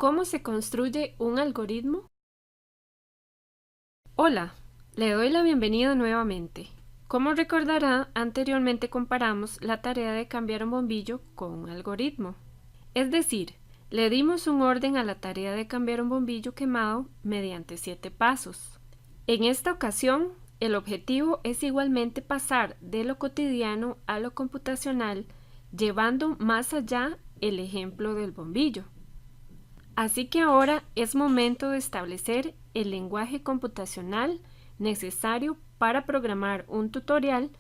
¿Cómo se construye un algoritmo? Hola, le doy la bienvenida nuevamente. Como recordará, anteriormente comparamos la tarea de cambiar un bombillo con un algoritmo. Es decir, le dimos un orden a la tarea de cambiar un bombillo quemado mediante 7 pasos. En esta ocasión, el objetivo es igualmente pasar de lo cotidiano a lo computacional, llevando más allá el ejemplo del bombillo. Así que ahora es momento de establecer el lenguaje computacional necesario para programar un tutorial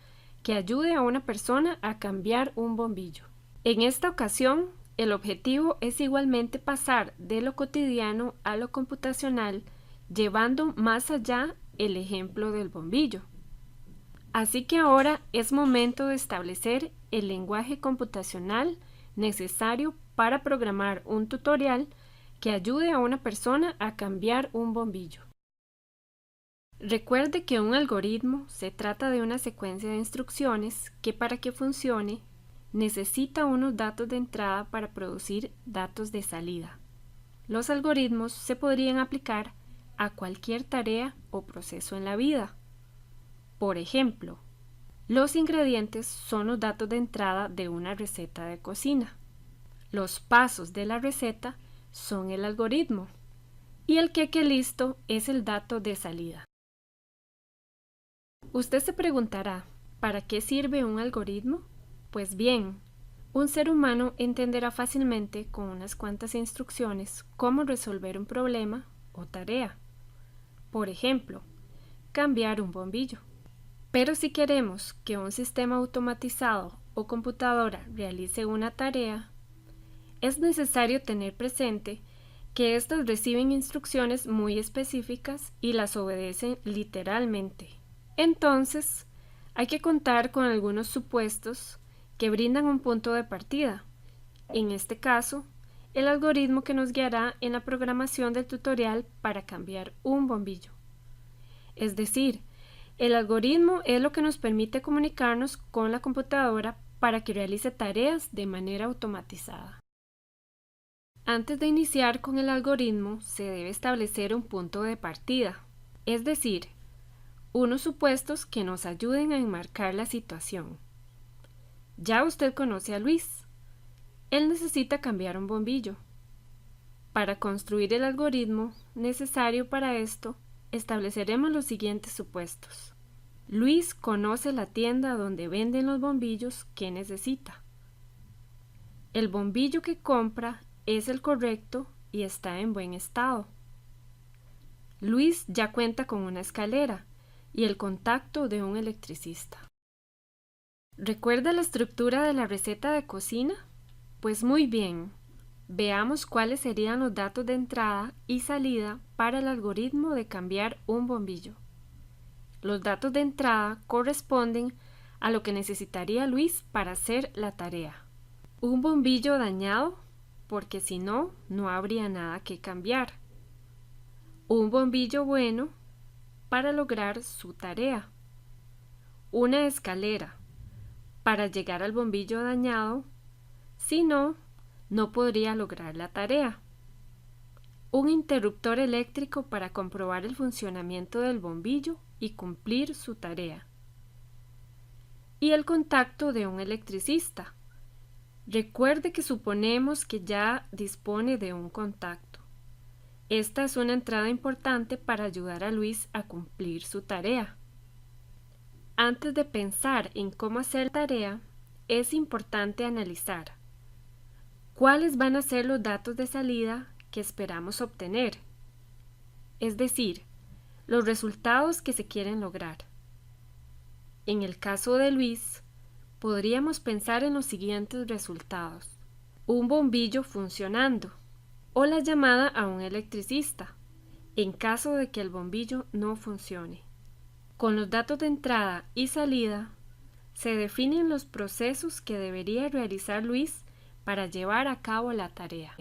que ayude a una persona a cambiar un bombillo. En esta ocasión, el objetivo es igualmente pasar de lo cotidiano a lo computacional, llevando más allá el ejemplo del bombillo. Así que ahora es momento de establecer el lenguaje computacional necesario para programar un tutorial que ayude a una persona a cambiar un bombillo. Recuerde que un algoritmo se trata de una secuencia de instrucciones que para que funcione necesita unos datos de entrada para producir datos de salida. Los algoritmos se podrían aplicar a cualquier tarea o proceso en la vida. Por ejemplo, los ingredientes son los datos de entrada de una receta de cocina. Los pasos de la receta son el algoritmo y el queque listo es el dato de salida. Usted se preguntará, ¿para qué sirve un algoritmo? Pues bien, un ser humano entenderá fácilmente con unas cuantas instrucciones cómo resolver un problema o tarea. Por ejemplo, cambiar un bombillo. Pero si queremos que un sistema automatizado o computadora realice una tarea, es necesario tener presente que éstas reciben instrucciones muy específicas y las obedecen literalmente. Entonces, hay que contar con algunos supuestos que brindan un punto de partida. En este caso, el algoritmo que nos guiará en la programación del tutorial para cambiar un bombillo. Es decir, el algoritmo es lo que nos permite comunicarnos con la computadora para que realice tareas de manera automatizada. Antes de iniciar con el algoritmo, se debe establecer un punto de partida, es decir, unos supuestos que nos ayuden a enmarcar la situación. Ya usted conoce a Luis. Él necesita cambiar un bombillo. Para construir el algoritmo necesario para esto, estableceremos los siguientes supuestos. Luis conoce la tienda donde venden los bombillos que necesita. El bombillo que compra es el correcto y está en buen estado. Luis ya cuenta con una escalera y el contacto de un electricista. ¿Recuerda la estructura de la receta de cocina? Pues muy bien, veamos cuáles serían los datos de entrada y salida para el algoritmo de cambiar un bombillo. Los datos de entrada corresponden a lo que necesitaría Luis para hacer la tarea. Un bombillo dañado, porque si no, no habría nada que cambiar. Un bombillo bueno para lograr su tarea. Una escalera para llegar al bombillo dañado, si no, no podría lograr la tarea. Un interruptor eléctrico para comprobar el funcionamiento del bombillo y cumplir su tarea. Y el contacto de un electricista. Recuerde que suponemos que ya dispone de un contacto. Esta es una entrada importante para ayudar a Luis a cumplir su tarea. Antes de pensar en cómo hacer la tarea, es importante analizar cuáles van a ser los datos de salida que esperamos obtener, es decir, los resultados que se quieren lograr. En el caso de Luis, podríamos pensar en los siguientes resultados: un bombillo funcionando o la llamada a un electricista en caso de que el bombillo no funcione. Con los datos de entrada y salida se definen los procesos que debería realizar Luis para llevar a cabo la tarea.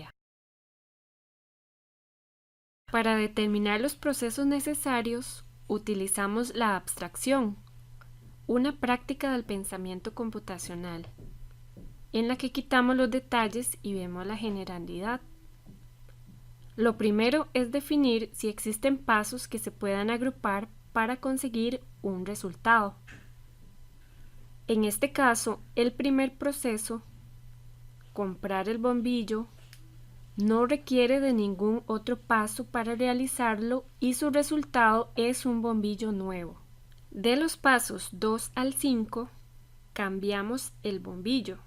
Para determinar los procesos necesarios, utilizamos la abstracción, una práctica del pensamiento computacional, en la que quitamos los detalles y vemos la generalidad. Lo primero es definir si existen pasos que se puedan agrupar para conseguir un resultado. En este caso, el primer proceso, comprar el bombillo, no requiere de ningún otro paso para realizarlo y su resultado es un bombillo nuevo. De los pasos 2 al 5, cambiamos el bombillo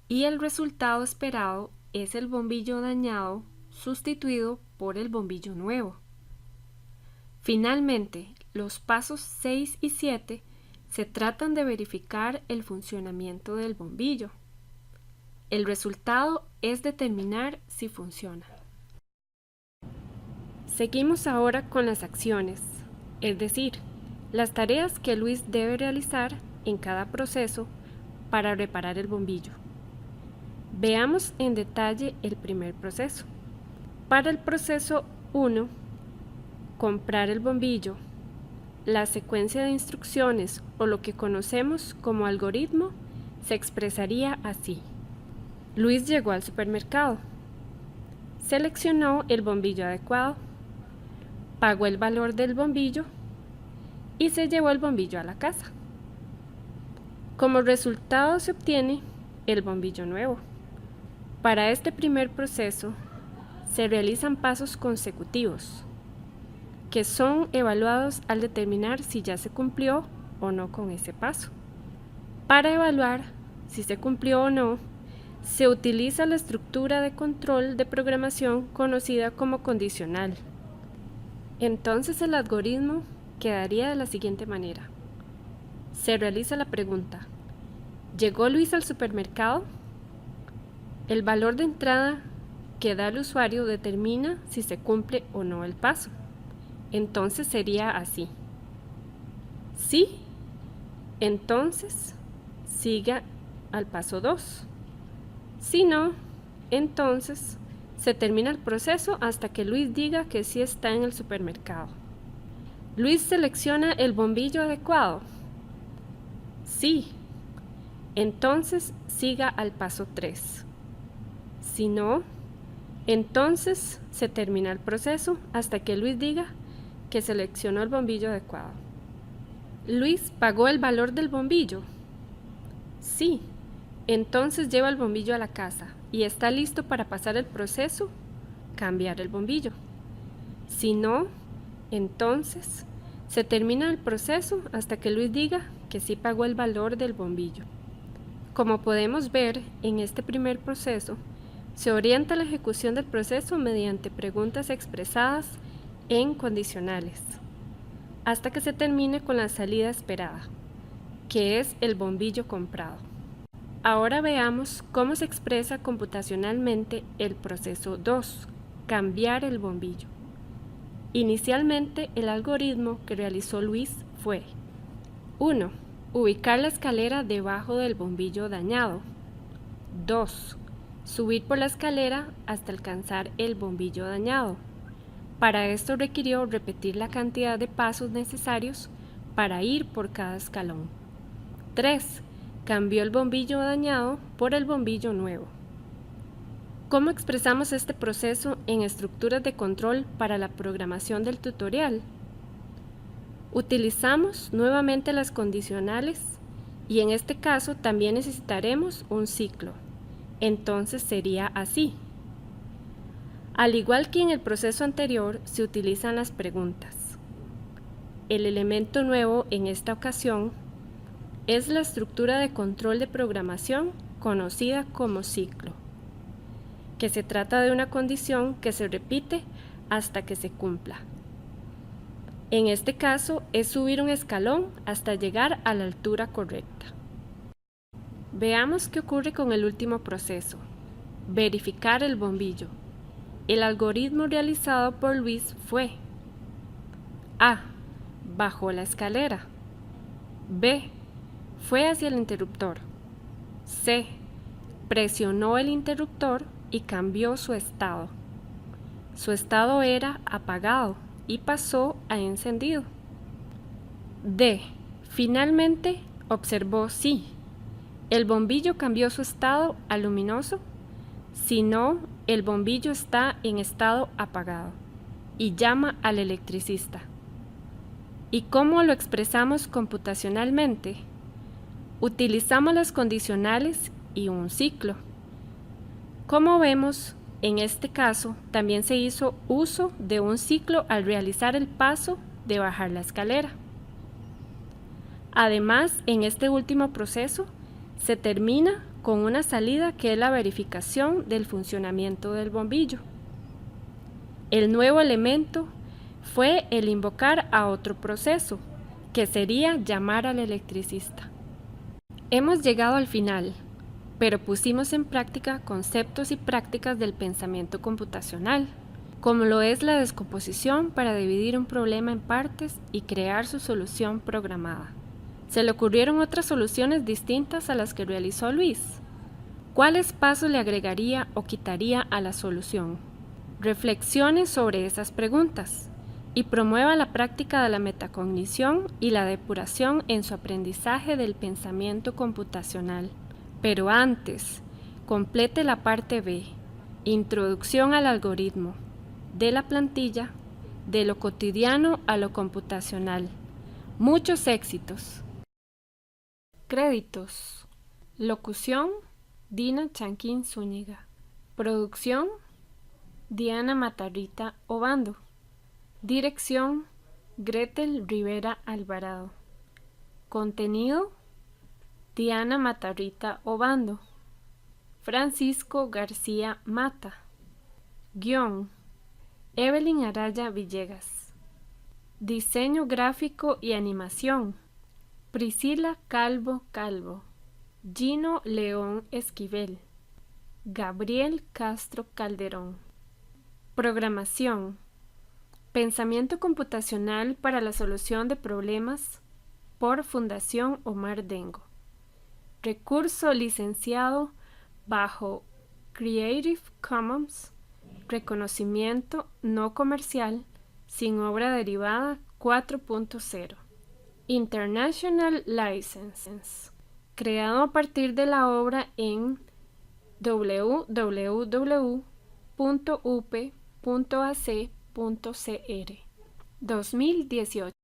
y el resultado esperado es el bombillo dañado sustituido por el bombillo nuevo. Finalmente, los pasos 6 y 7 se tratan de verificar el funcionamiento del bombillo. El resultado es determinar si funciona. Seguimos ahora con las acciones, es decir, las tareas que Luis debe realizar en cada proceso para reparar el bombillo. Veamos en detalle el primer proceso. Para el proceso 1, comprar el bombillo, la secuencia de instrucciones o lo que conocemos como algoritmo se expresaría así. Luis llegó al supermercado, seleccionó el bombillo adecuado, pagó el valor del bombillo y se llevó el bombillo a la casa. Como resultado se obtiene el bombillo nuevo. Para este primer proceso se realizan pasos consecutivos que son evaluados al determinar si ya se cumplió o no con ese paso. Para evaluar si se cumplió o no, se utiliza la estructura de control de programación conocida como condicional. Entonces el algoritmo quedaría de la siguiente manera. Se realiza la pregunta: ¿llegó Luis al supermercado? El valor de entrada que da el usuario determina si se cumple o no el paso. Entonces sería así. Sí, entonces siga al paso 2. Si no, entonces se termina el proceso hasta que Luis diga que sí está en el supermercado. Luis selecciona el bombillo adecuado. Sí, entonces siga al paso 3. Si no, entonces se termina el proceso hasta que Luis diga que seleccionó el bombillo adecuado. Luis pagó el valor del bombillo. Sí, entonces lleva el bombillo a la casa y está listo para pasar el proceso, cambiar el bombillo. Si no, entonces se termina el proceso hasta que Luis diga que sí pagó el valor del bombillo. Como podemos ver, en este primer proceso, se orienta la ejecución del proceso mediante preguntas expresadas en condicionales, hasta que se termine con la salida esperada, que es el bombillo comprado. Ahora veamos cómo se expresa computacionalmente el proceso 2, cambiar el bombillo. Inicialmente, el algoritmo que realizó Luis fue: 1. Ubicar la escalera debajo del bombillo dañado. 2. Subir por la escalera hasta alcanzar el bombillo dañado. Para esto requirió repetir la cantidad de pasos necesarios para ir por cada escalón. 3. Cambió el bombillo dañado por el bombillo nuevo. ¿Cómo expresamos este proceso en estructuras de control para la programación del tutorial? Utilizamos nuevamente las condicionales y en este caso también necesitaremos un ciclo. Entonces sería así. Al igual que en el proceso anterior, se utilizan las preguntas. El elemento nuevo en esta ocasión es la estructura de control de programación conocida como ciclo, que se trata de una condición que se repite hasta que se cumpla. En este caso es subir un escalón hasta llegar a la altura correcta. Veamos qué ocurre con el último proceso, verificar el bombillo. El algoritmo realizado por Luis fue: A. Bajó la escalera. B. Fue hacia el interruptor. C. Presionó el interruptor y cambió su estado. Su estado era apagado y pasó a encendido. D. Finalmente observó si el bombillo cambió su estado a luminoso. Si no, el bombillo está en estado apagado y llama al electricista. ¿Y cómo lo expresamos computacionalmente? Utilizamos las condicionales y un ciclo. Como vemos, en este caso también se hizo uso de un ciclo al realizar el paso de bajar la escalera. Además, en este último proceso se termina con una salida que es la verificación del funcionamiento del bombillo. El nuevo elemento fue el invocar a otro proceso, que sería llamar al electricista. Hemos llegado al final, pero pusimos en práctica conceptos y prácticas del pensamiento computacional, como lo es la descomposición para dividir un problema en partes y crear su solución programada. Se le ocurrieron otras soluciones distintas a las que realizó Luis. ¿Cuáles pasos le agregaría o quitaría a la solución? Reflexione sobre esas preguntas y promueva la práctica de la metacognición y la depuración en su aprendizaje del pensamiento computacional. Pero antes, complete la parte B, Introducción al algoritmo, de la plantilla, de lo cotidiano a lo computacional. Muchos éxitos. Créditos. Locución, Dina Chanquín Zúñiga. Producción, Diana Matarrita Obando. Dirección, Gretel Rivera Alvarado. Contenido, Diana Matarrita Obando. Francisco García Mata. Guión, Evelyn Araya Villegas. Diseño gráfico y animación, Priscila Calvo Calvo. Gino León Esquivel. Gabriel Castro Calderón. Programación, Pensamiento computacional para la solución de problemas, por Fundación Omar Dengo. Recurso licenciado bajo Creative Commons, reconocimiento no comercial, sin obra derivada 4.0. International License, creado a partir de la obra en www.up.ac.cr. 2018.